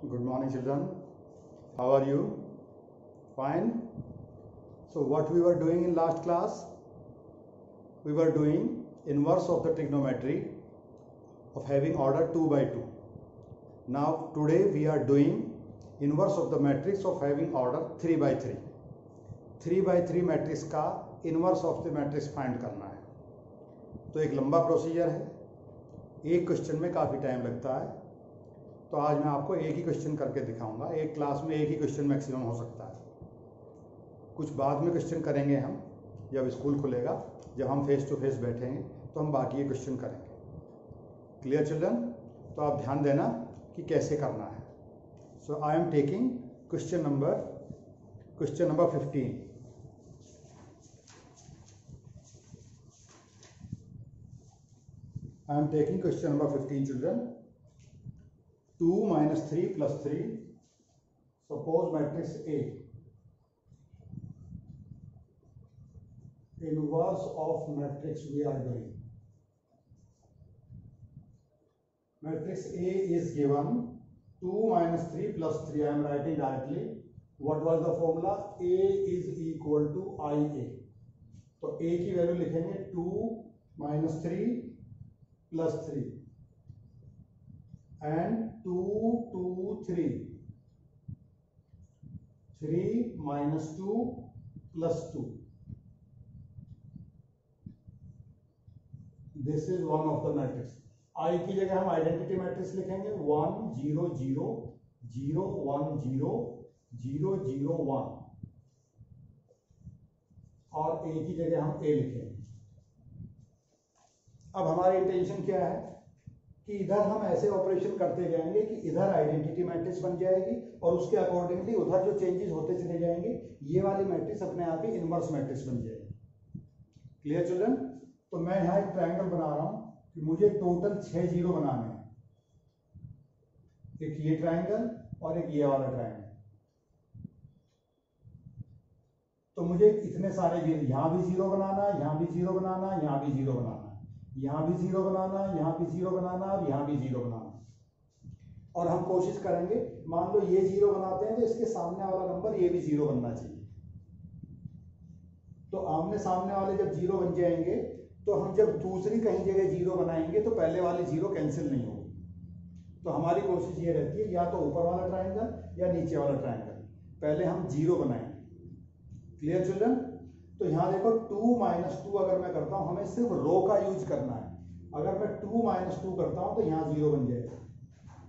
Good morning, children. How are you? Fine. So what we were doing in last class? We were doing inverse of the trigonometry of having order 2 by 2. Now today we are doing inverse of the matrix of having order 3 by 3. 3 by 3 matrix का inverse of the matrix find करना है। तो एक लंबा procedure है, एक question में काफ़ी टाइम लगता है। तो आज मैं आपको एक ही क्वेश्चन करके दिखाऊंगा। एक क्लास में एक ही क्वेश्चन मैक्सिमम हो सकता है। कुछ बाद में क्वेश्चन करेंगे हम, जब स्कूल खुलेगा, जब हम फेस टू फेस बैठेंगे तो हम बाकी ये क्वेश्चन करेंगे। Clear children? तो आप ध्यान देना कि कैसे करना है। So I am taking question number 15। I am taking question number 15, children. 2 minus 3 plus 3. Suppose matrix A. Inverse of matrix we are doing. Matrix A is given 2 minus 3 plus 3. I am writing directly. What was the formula? A is equal to IA. तो A की value लिखेंगे 2 minus 3 plus 3 and 2 2 3 3 minus 2 plus 2. This is one of the matrix. I की जगह हम identity matrix लिखेंगे 1 0 0 0 1 0 0 0 1 और A की जगह हम A लिखेंगे। अब हमारी इंटेंशन क्या है कि इधर हम ऐसे ऑपरेशन करते जाएंगे कि इधर आइडेंटिटी मैट्रिक्स बन जाएगी और उसके अकॉर्डिंगली उधर जो चेंजेस होते चले जाएंगे, ये वाली मैट्रिक्स अपने आप ही इनवर्स मैट्रिक्स बन जाएगी। Clear children? तो मैं यहाँ एक ट्रायंगल बना रहा हूं कि मुझे टोटल 6 जीरो बनाने हैं। एक ये ट्रायंगल और एक ये वाला ट्रायंगल। तो मुझे इतने सारे जीरो, यहां भी जीरो बनाना, यहां भी जीरो बनाना, यहां भी जीरो बनाना, यहां भी जीरो बनाना, यहां भी जीरो बनाना और यहां भी जीरो बनाना। और हम कोशिश करेंगे, मान लो ये जीरो बनाते हैं तो इसके सामने वाला नंबर ये भी जीरो बनना चाहिए। तो आमने सामने वाले जब जीरो बन जाएंगे तो हम जब दूसरी कहीं जगह जीरो बनाएंगे तो पहले वाली जीरो कैंसिल नहीं होगी। तो हमारी कोशिश ये रहती है या तो ऊपर वाला ट्रायंगल या नीचे वाला ट्रायंगल, पहले हम जीरो बनाएंगे। Clear children? तो यहां देखो 2 माइनस 2 अगर मैं करता हूं, हमें सिर्फ रो का यूज करना है। अगर मैं 2 माइनस 2 करता हूं तो यहां जीरो बन जाएगा।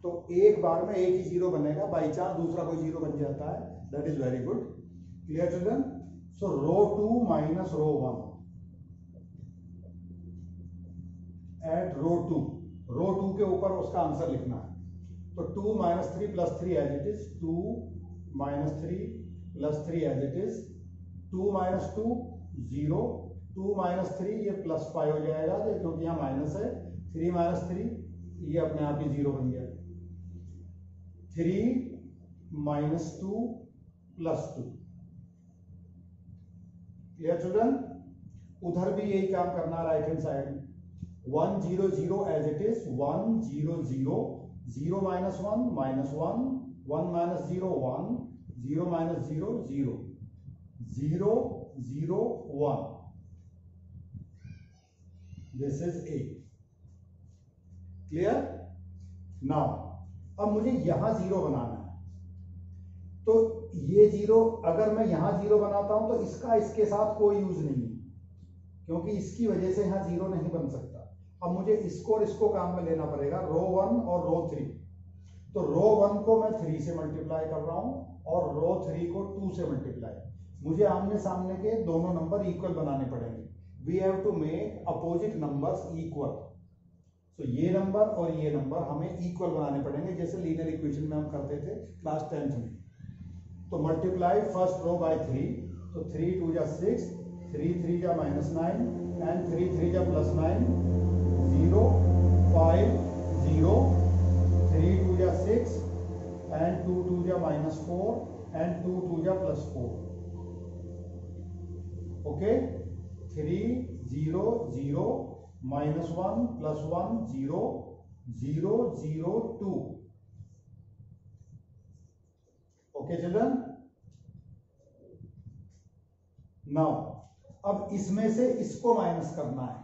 तो एक बार में एक ही जीरो बनेगा, बाई चांस दूसरा कोई जीरो बन जाता है, that is very good. Clear children? So row 2 minus row 1 at row 2 के ऊपर उसका आंसर लिखना है। तो 2 minus 3 plus 3 as it is, 2 minus 3 plus 3 as it is, 2 minus 2 0, 2 minus 3 ये प्लस 5 हो जाएगा क्योंकि यहाँ माइनस है। 3 माइनस 3 ये अपने आप ही जीरो बन गया। 3 माइनस 2 प्लस 2। Clear children? उधर भी यही काम करना, right hand side 1 0 0 as it is, 1 0 0 0 minus 1 minus 1 1 minus 0 1 0 minus 0 0 0 0 1। This is A। Clear? Now अब मुझे यहां जीरो बनाना है। तो ये जीरो अगर मैं यहां जीरो बनाता हूं तो इसका इसके साथ कोई यूज नहीं है, क्योंकि इसकी वजह से यहां जीरो नहीं बन सकता। अब मुझे इसको और इसको काम में लेना पड़ेगा, रो 1 और रो 3। तो रो 1 को मैं 3 से मल्टीप्लाई कर रहा हूं और रो 3 को 2 से मल्टीप्लाई। मुझे आमने सामने के दोनों नंबर इक्वल बनाने पड़ेंगे। We have to make opposite numbers equal. तो ये नंबर और ये नंबर हमें इक्वल बनाने पड़ेंगे, जैसे लीनियर इक्वेशन में हम करते थे क्लास 10th में। तो मल्टीप्लाई फर्स्ट रो बाय 3, तो 3 2 जा 6, 3 3 जा माइनस 9 एंड 3 3 जा प्लस 9, 0 5 0, 3 2 जा 6 एंड 2 2 जा माइनस 4 एंड 2 2 जा plus 4। Okay, 3 0 0 minus 1 plus 1 0 0 0 2। Okay children. Now अब इसमें से इसको माइनस करना है।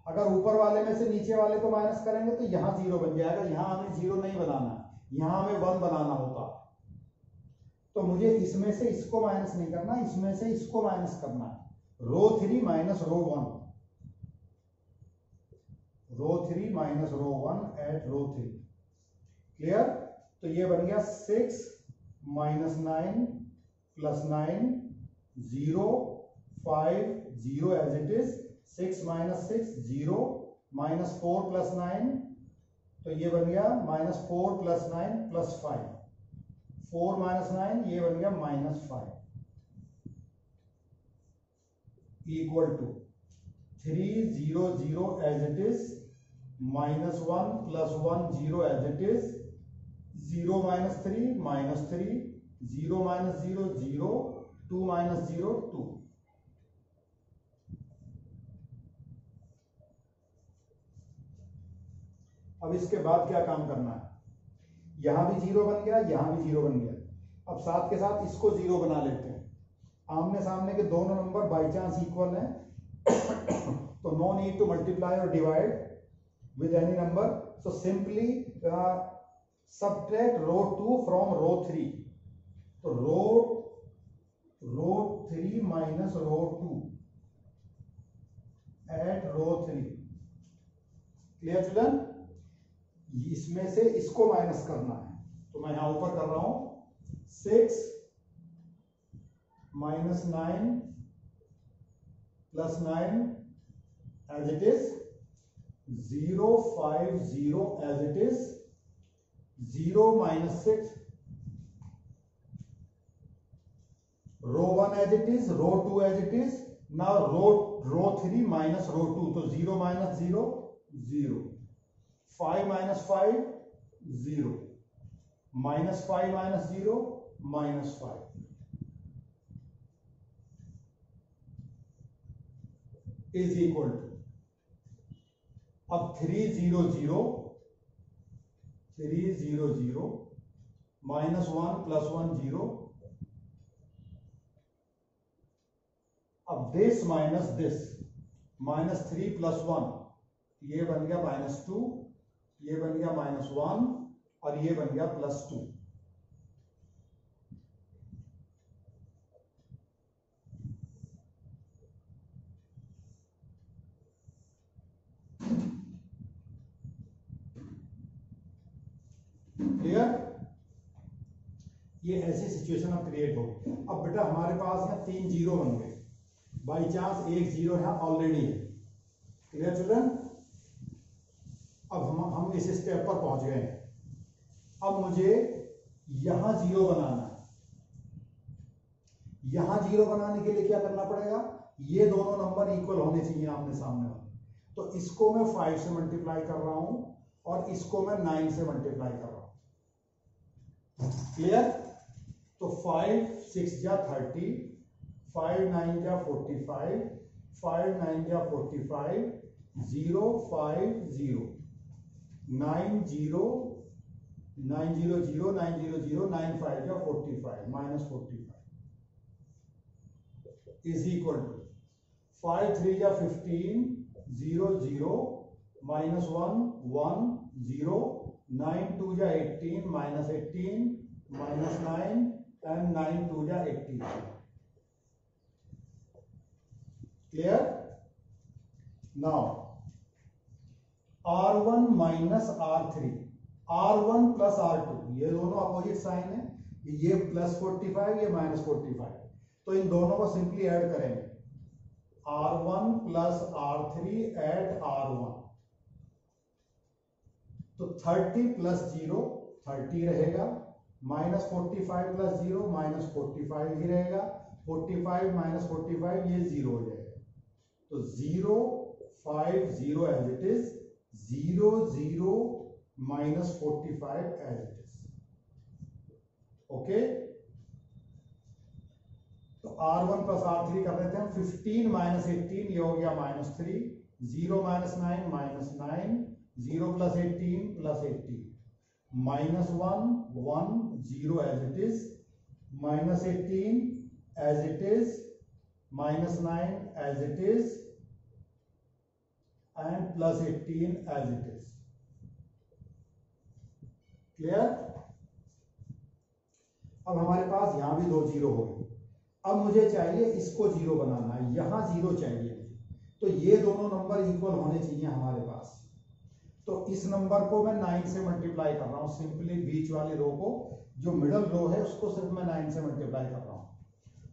अगर ऊपर वाले में से नीचे वाले को माइनस करेंगे तो यहां 0 बन जाएगा, यहां हमें 0 नहीं बनाना, यहां हमें 1 बनाना होता। तो मुझे इसमें से इसको माइनस नहीं करना, इसमें से इसको माइनस करना है। Row 3 minus row 1, row 3 minus row 1 at row 3। Clear? तो ये बन गया 6 minus 9 plus 9 0 5 0 as it is. 6 minus 6 0 minus 4 plus 9, तो ये बन गया माइनस 4 प्लस 9 प्लस 5। 4 माइनस 9 ये बन गया minus 5 equal to 3 0 0 as it is minus 1 plus 1 0 as it is. 0 minus 3 minus 3 0 minus 0 0 2 minus 0 2। अब इसके बाद क्या काम करना है? यहां भी 0 बन गया, यहां भी 0 बन गया। अब साथ के साथ इसको 0 बना लेते हैं। आमने सामने के दोनों नंबर बाई चांस इक्वल है तो नो नीड टू मल्टीप्लाई और divide with any number, so simply subtract row 2 from row 3. तो row 3 minus row 2 at row 3. Clear children? इसमें से इसको माइनस करना है, तो मैं यहां ऊपर कर रहा हूं 6 minus 9 plus 9 as it is. 0 5 0 as it is। 0 minus 6 row 1 as it is, row 2 as it is। now row 3 minus row 2, तो 0 minus 0 0, 5 minus 5 0, minus 5 minus 0 minus 5 is equal to, अब 3 0 0 3 0 0 माइनस 1 प्लस 1 0। अब this minus this, minus 3 plus 1 ये बन गया minus 2, ये बन गया minus 1 और ये बन गया प्लस 2। क्लियर? ये ऐसी सिचुएशन अब क्रिएट होगी। अब बेटा हमारे पास यहाँ 3 जीरो बन गए, बाई चांस एक जीरो यहाँ ऑलरेडी है। Clear children? अब हम इस स्टेप पर पहुंच गए हैं। अब मुझे यहां जीरो बनाना है। यहां जीरो बनाने के लिए क्या करना पड़ेगा? ये दोनों नंबर इक्वल होने चाहिए आमने सामने वाले। तो इसको मैं 5 से मल्टीप्लाई कर रहा हूं और इसको मैं 9 से मल्टीप्लाई कर रहा हूं। क्लियर? तो 5 6 जा 30, 5 9 जा 45, 5 9 जा 45, 0 5 0, 9 0 9 0 0 9 0 0, 9 5 जा 45 माइनस 45 इज इक्वल टू 5 3 जा 15, 0 0 माइनस 1 1 0, 9 2 जा 18 माइनस 18 माइनस 9 एंड 9 2 जा 18। Clear? Now R1 minus R3, R1 plus R2, ये दोनों अपोजिट साइन है, ये प्लस 45 ये माइनस 45, तो इन दोनों को सिंपली ऐड करेंगे। R1 plus R3 eight R1, तो 30 प्लस 0 30 रहेगा, माइनस 45 प्लस 0 माइनस 45 ही रहेगा, 45 माइनस 45 ये 0 हो जाएगा। तो 0 5 0 as it is, 0 0 minus 45 as it is. Okay, तो R1 प्लस R3 कर देते हैं। 15 माइनस 18 ये हो गया minus 3, 0 minus 9 minus 9, 0 plus 18 plus 18, minus 1 1 0 as it is, -18 as it is, -9 as it is, and +18 as it is. Clear? अब हमारे पास यहां भी 2 जीरो हो गए। अब मुझे चाहिए इसको जीरो बनाना है, यहां जीरो चाहिए मुझे, तो ये दोनों नंबर इक्वल होने चाहिए हमारे पास। तो इस नंबर को मैं 9 से मल्टीप्लाई कर रहा हूं, सिंपली बीच वाली रो को, जो मिडल रो है उसको सिर्फ मैं 9 से मल्टीप्लाई कर रहा हूं।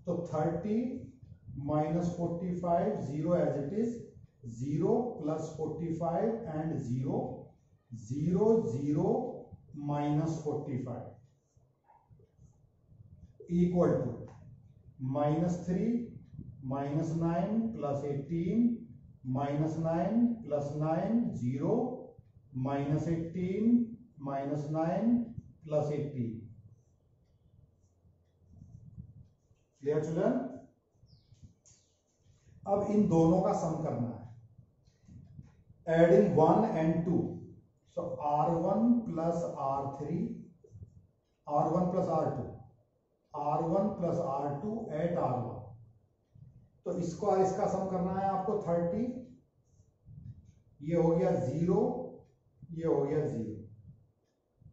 तो 30 - 45 0 as it is, 0 + 45 and 0 0 0 -45 equal to -3 - 9 + 18 -9 + 9 0 -18 -9 + 18। Clear children? अब इन दोनों का सम करना है, adding 1 and 2, so R1 + R3, R1 + R2, R1 + R2 at R1। तो इसको और इसका सम करना है आपको 30, ये हो गया 0, ये हो गया 0,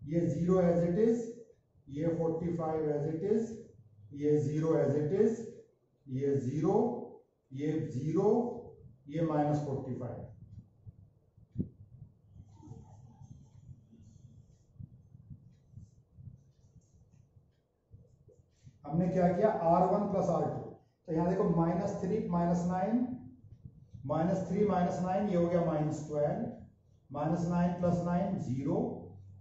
ये 0 एज इट इज, ये 45 एज इट इज, ये 0 एज इट इज, ये 0, ये 0, ये -45। हमने क्या किया, R1 + R2, तो यहां देखो -3 - 9, -3 - 9 ये हो गया -12, -9 + 9 0,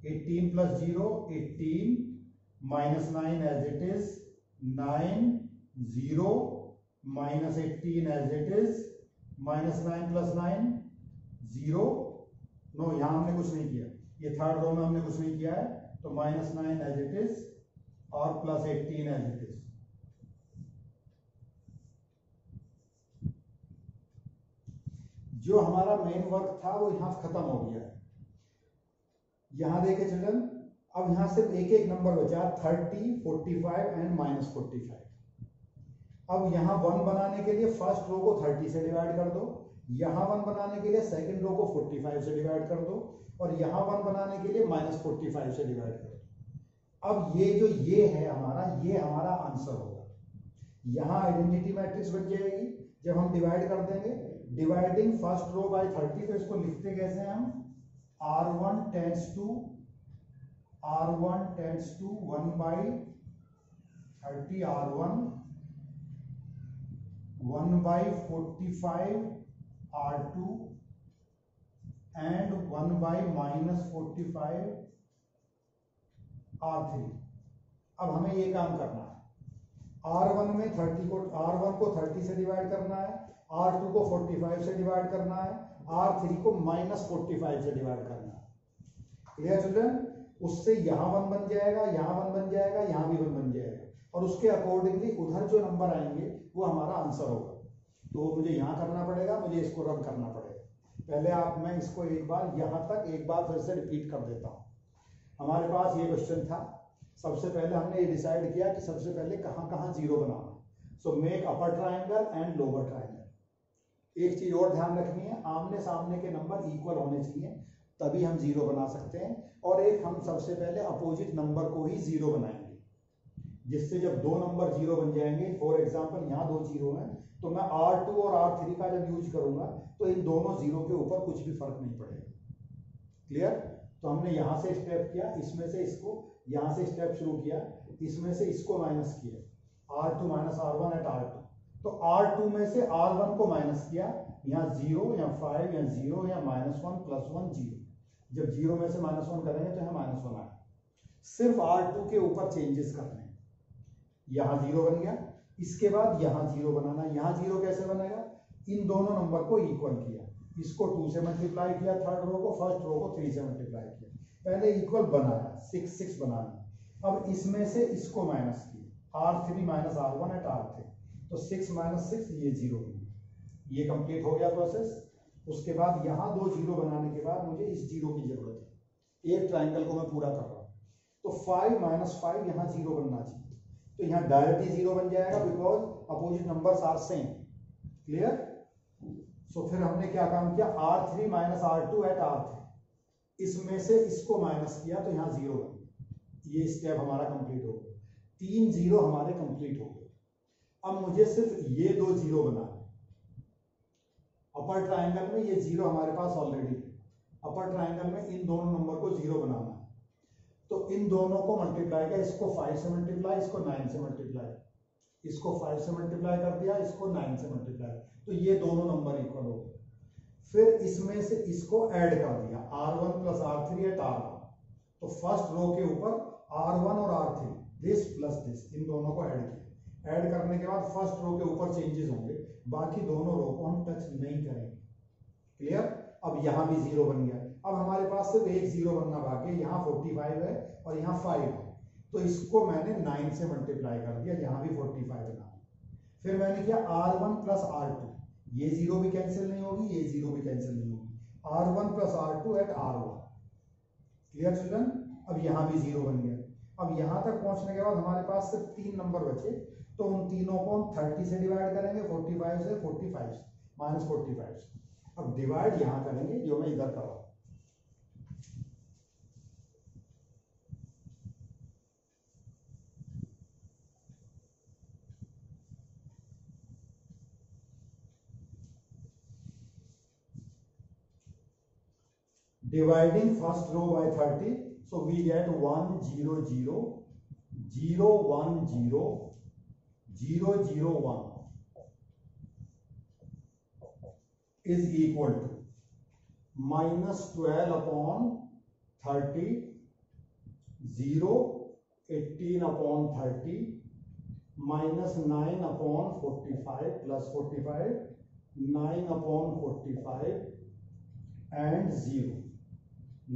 18 + 0 18, -9 as it is 9, 0 -18 as it is, -9 + 9 0। No, यहां हमने कुछ नहीं किया, ये थर्ड रो में हमने कुछ नहीं किया है, तो -9 as it is और +18 as it is। जो हमारा मेन वर्क था वो यहां खत्म हो गया है। यहां देखे चिल्ड्रन, अब यहां सिर्फ एक एक नंबर बचा, 30, 45 एंड -45। अब यहां 1 बनाने के लिए फर्स्ट रो को 30 से डिवाइड कर दो, यहां 1 बनाने के लिए सेकंड रो को 45 से डिवाइड कर दो, और यहां 1 बनाने के लिए -45 से डिवाइड कर दो। अब ये जो ये है हमारा, ये हमारा आंसर होगा। यहां आइडेंटिटी मैट्रिक्स बन जाएगी जब हम डिवाइड कर देंगे, डिवाइडिंग फर्स्ट रो बाय 30। तो इसको लिखते कैसे हैं हम, R1 tends to 1/30 R1, 1/45 R2 and 1/-45 R3। अब हमें ये काम करना है, R1 को 30 से डिवाइड करना है, R2 को 45 से डिवाइड करना है, R3 को -45 से डिवाइड करना है। Clear children? उससे यहां 1 बन जाएगा, यहां 1 बन जाएगा, यहां भी 1 बन जाएगा, और उसके अकॉर्डिंगली उधर जो नंबर आएंगे वो हमारा आंसर होगा। तो मुझे यहां करना पड़ेगा, मुझे इसको रन करना पड़ेगा। पहले मैं इसको एक बार यहां तक एक बार फिर से रिपीट कर देता हूं। हमारे पास ये क्वेश्चन था, सबसे पहले हमने ये डिसाइड किया कि सबसे पहले कहां कहां zero banana. So make upper triangle and lower triangle. एक चीज और ध्यान रखनी है, आमने सामने के नंबर इक्वल होने चाहिए, तभी हम जीरो बना सकते हैं। और एक हम सबसे पहले अपोजिट नंबर को ही जीरो बनाएंगे, जिससे जब दो नंबर जीरो बन जाएंगे, फॉर एग्जांपल यहाँ 2 जीरो हैं, तो मैं R2 और R3 का जब यूज करूंगा तो इन दोनों जीरो के ऊपर कुछ भी फर्क नहीं पड़ेगा। क्लियर? तो हमने यहां से स्टेप किया, इसमें से इसको, यहां से स्टेप शुरू किया, इसमें से इसको माइनस किया, R2 - R1 at R2। तो R2 में से R1 को माइनस किया, यहाँ 0, यहाँ 5, यहाँ 0, यहाँ -1 +1 0। जब 0 में से -1 करेंगे तो यहाँ -1 आए। सिर्फ R2 के ऊपर चेंजेस करने हैं। यहाँ 0 बन गया, इसके बाद यहाँ 0 बनाना। यहाँ 0 कैसे बनेगा, इन दोनों नंबर को इक्वल किया, इसको 2 से मल्टीप्लाई किया, थर्ड रो को, फर्स्ट रो को 3 से मल्टीप्लाई किया, पहले इक्वल बनाया, 6 बनाना। अब इसमें से इसको माइनस किया, R3 - R1 at R3, तो 6 - 6 ये 0 बन गया। ये कंप्लीट हो गया प्रोसेस। उसके बाद यहाँ 2 जीरो बनाने के बाद मुझे इस जीरो की जरूरत है, एक ट्राइंगल को मैं पूरा कर रहा हूँ। तो 5 - 5 यहाँ 0 बनना चाहिए, तो यहाँ डायरेक्टली जीरो बन जाएगा because opposite numbers are same. Clear? So फिर हमने क्या काम किया, R3 minus R2 eight R3, इसमें से इसको माइनस किया तो यहाँ जीरो बन गया। ये स्टेप हमारा कंप्लीट हो गया, 3 जीरो हमारे कंप्लीट हो गए। अब मुझे सिर्फ ये 2 जीरो बनाना है। अपर ट्राइंगल में ये जीरो हमारे पास ऑलरेडी है, अपर ट्राइंगल में इन दोनों नंबर को जीरो बनाना है। तो इन दोनों को मल्टीप्लाई किया, इसको 5 से मल्टीप्लाई, इसको 9 से मल्टीप्लाई, इसको 5 से मल्टीप्लाई कर दिया, इसको 9 से मल्टीप्लाई, तो ये दोनों नंबर इक्वल हो गए। फिर इसमें से इसको ऐड कर दिया, R1 plus R3 eight R1। तो फर्स्ट रो के ऊपर R1 और R3, दिस प्लस दिस, इन दोनों को ऐड किया। ऐड करने के बाद फर्स्ट रो के ऊपर चेंजेस होंगे, बाकी दोनों रो को हम टच नहीं करेंगे। क्लियर? अब यहाँ भी जीरो बन गया। अब हमारे पास सिर्फ एक जीरो बनना बाकी है, यहाँ 45 है और यहाँ 5 है, तो इसको मैंने 9 से मल्टीप्लाई कर दिया, यहाँ भी 45 बना। फिर मैंने किया R1 प्लस R2, ये जीरो भी कैंसिल नहीं होगी, ये जीरो भी कैंसिल नहीं होगी, R1 plus R2 eight R1। Clear children? अब यहाँ भी जीरो बन गया। अब यहाँ तक पहुंचने के बाद हमारे पास सिर्फ 3 नंबर बचे, तो उन तीनों को हम 30 से डिवाइड करेंगे, 45 से, 45 माइनस 45 से। अब डिवाइड यहाँ करेंगे जो मैं इधर कर रहा हूँ। Dividing first row by 30, so we get 1 0 0 0 1 0 0 0 1 is equal to minus 12 upon 30 0 18 upon 30 minus 9 upon 45 plus 45 9 upon 45 and 0.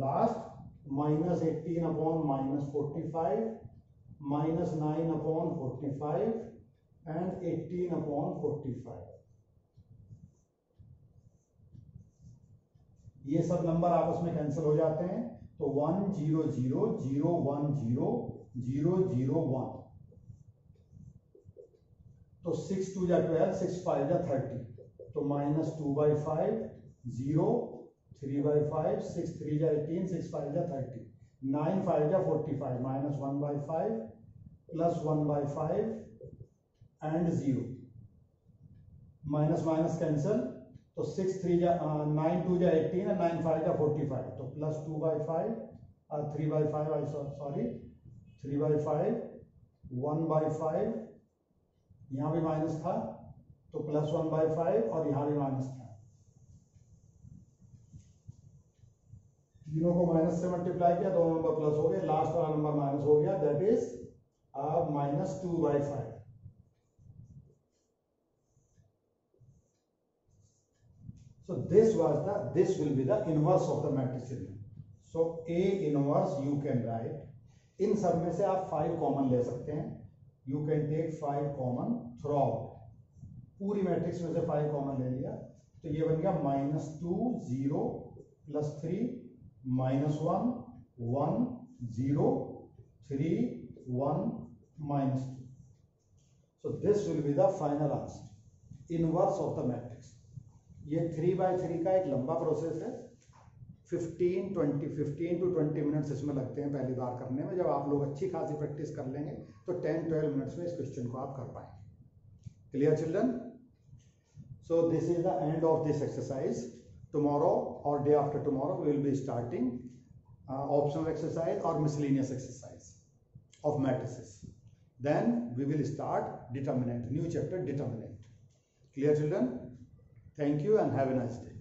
Last minus 18 upon minus 45 minus 9 upon 45 and 18 upon 45. ये सब नंबर आपस में कैंसिल हो जाते हैं, तो 1 0 0 0 1 0 0 0 1, तो 6 2 जा 12, 6 5 जा 30, तो minus 2 by 5 0 3 by 5 6 3 जा 18 6 5 जा 30 9 5 जा 45 minus 1 by 5 plus 1 by 5 and 0, minus minus cancel, तो 6 3 जा 9 2 जा 18 and 9 5 जा 45, तो plus 2 by 5 3 by 5 I sorry 3 by 5 1 by 5, यहाँ भी माइनस था तो प्लस 1 by 5 और यहाँ भी माइनस था, तीनों को माइनस से मल्टीप्लाई किया, दोनों नंबर प्लस हो गए, लास्ट वाला नंबर माइनस हो गया, that is minus 2 by 5. So this will be the inverse of the matrix. So A inverse you can write, इन सब में से आप 5 कॉमन ले सकते हैं, you can take 5 common throughout, पूरी मैट्रिक्स में से 5 कॉमन ले लिया, तो ये बन गया -2 0 plus 3 -1 1 0 3 1 -2. So this will be the final answer, inverse of the matrix. ये 3 by 3 का एक लंबा प्रोसेस है, 15 to 20 मिनट्स इसमें लगते हैं पहली बार करने में। जब आप लोग अच्छी खासी प्रैक्टिस कर लेंगे तो 10-12 मिनट्स में इस क्वेश्चन को आप कर पाएंगे। Clear children? So this is the end of this exercise. Tomorrow और day after tomorrow we will be starting optional exercise और miscellaneous exercise of matrices. Then we will start determinant, new chapter determinant. Clear children? Thank you and have a nice day.